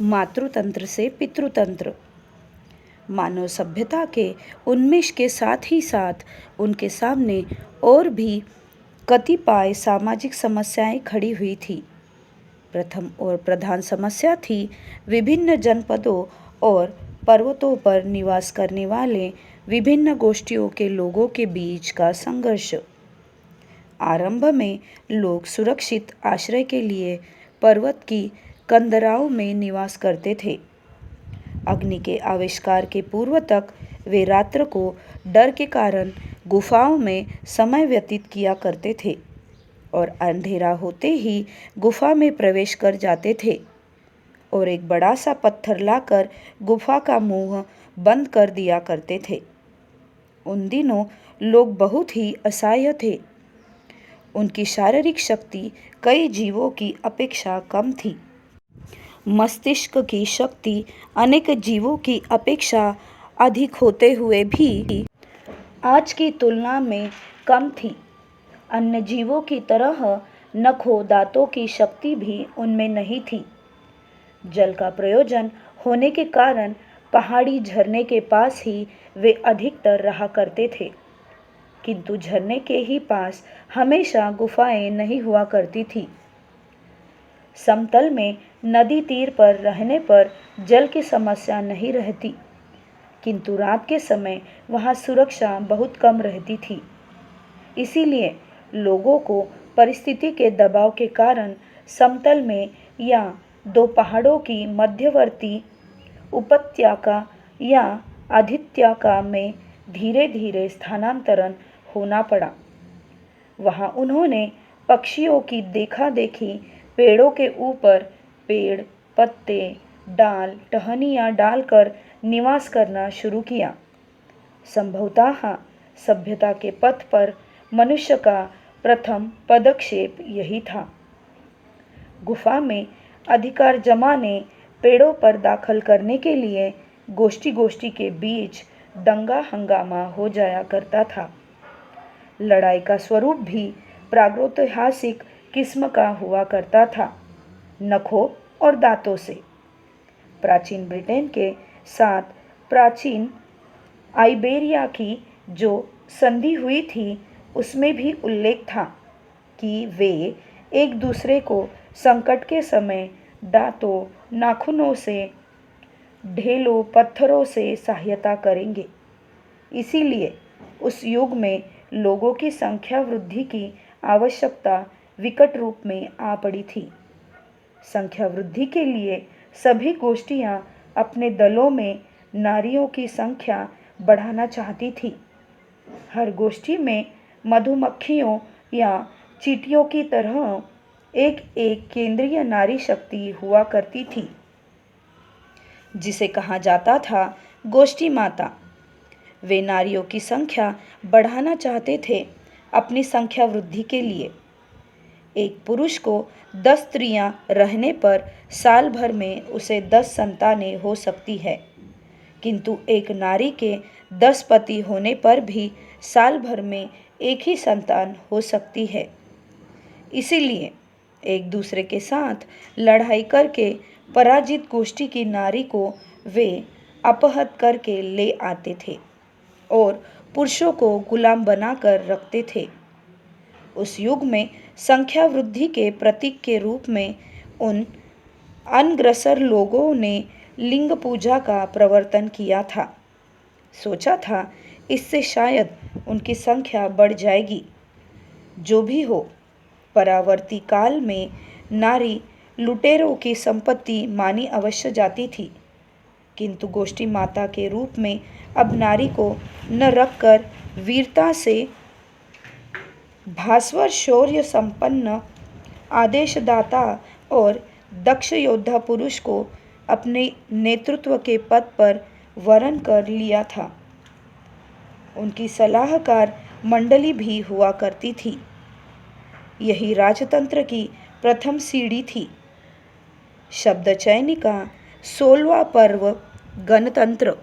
मातृतंत्र से पितृतंत्र। मानव सभ्यता के उन्मेष के साथ ही साथ उनके सामने और भी कतिपय सामाजिक समस्याएं खड़ी हुई थी। प्रथम और प्रधान समस्या थी विभिन्न जनपदों और पर्वतों पर निवास करने वाले विभिन्न गोष्ठियों के लोगों के बीच का संघर्ष। आरंभ में लोग सुरक्षित आश्रय के लिए पर्वत की कंदराओं में निवास करते थे। अग्नि के आविष्कार के पूर्व तक वे रात्र को डर के कारण गुफाओं में समय व्यतीत किया करते थे और अंधेरा होते ही गुफा में प्रवेश कर जाते थे और एक बड़ा सा पत्थर लाकर गुफा का मुंह बंद कर दिया करते थे। उन दिनों लोग बहुत ही असहाय थे। उनकी शारीरिक शक्ति कई जीवों की अपेक्षा कम थी। मस्तिष्क की शक्ति अनेक जीवों की अपेक्षा अधिक होते हुए भी आज की तुलना में कम थी। अन्य जीवों की तरह नखों दांतों की शक्ति भी उनमें नहीं थी। जल का प्रयोजन होने के कारण पहाड़ी झरने के पास ही वे अधिकतर रहा करते थे, किंतु झरने के ही पास हमेशा गुफाएं नहीं हुआ करती थी। समतल में नदी तीर पर रहने पर जल की समस्या नहीं रहती, किंतु रात के समय वहां सुरक्षा बहुत कम रहती थी। इसीलिए लोगों को परिस्थिति के दबाव के कारण समतल में या दो पहाड़ों की मध्यवर्ती उपत्यका या आदित्यका में धीरे धीरे स्थानांतरण होना पड़ा। वहां उन्होंने पक्षियों की देखा देखी पेड़ों के ऊपर पेड़, पत्ते, डाल, टहनियाँ डालकर निवास करना शुरू किया। संभवतः सभ्यता के पथ पर मनुष्य का प्रथम पदक्षेप यही था। गुफा में अधिकार जमाने पेड़ों पर दाखल करने के लिए गोष्ठी गोष्ठी के बीच दंगा हंगामा हो जाया करता था। लड़ाई का स्वरूप भी प्रागैतिहासिक किस्म का हुआ करता था, नखों और दांतों से। प्राचीन ब्रिटेन के साथ प्राचीन आइबेरिया की जो संधि हुई थी उसमें भी उल्लेख था कि वे एक दूसरे को संकट के समय दांतों, नाखूनों से, ढेलों, पत्थरों से सहायता करेंगे। इसीलिए उस युग में लोगों की संख्या वृद्धि की आवश्यकता विकट रूप में आ पड़ी थी। संख्या वृद्धि के लिए सभी गोष्ठियां अपने दलों में नारियों की संख्या बढ़ाना चाहती थी। हर गोष्ठी में मधुमक्खियों या चींटियों की तरह एक एक केंद्रीय नारी शक्ति हुआ करती थी, जिसे कहा जाता था गोष्ठी माता। वे नारियों की संख्या बढ़ाना चाहते थे अपनी संख्या वृद्धि के लिए। एक पुरुष को 10 स्त्रियां रहने पर साल भर में उसे 10 संतानें हो सकती है, किंतु एक नारी के 10 पति होने पर भी साल भर में एक ही संतान हो सकती है। इसीलिए एक दूसरे के साथ लड़ाई करके पराजित गोष्ठी की नारी को वे अपहत करके ले आते थे और पुरुषों को गुलाम बनाकर रखते थे। उस युग में संख्या वृद्धि के प्रतीक के रूप में उन अनग्रसर लोगों ने लिंग पूजा का प्रवर्तन किया था। सोचा था इससे शायद उनकी संख्या बढ़ जाएगी। जो भी हो, परावर्ती काल में नारी लुटेरों की संपत्ति मानी अवश्य जाती थी, किंतु गोष्ठी माता के रूप में अब नारी को न रखकर वीरता से भास्वर शौर्य संपन्न आदेशदाता और दक्ष योद्धा पुरुष को अपने नेतृत्व के पद पर वरण कर लिया था। उनकी सलाहकार मंडली भी हुआ करती थी। यही राजतंत्र की प्रथम सीढ़ी थी। शब्द चयनी का 16वां पर्व गणतंत्र।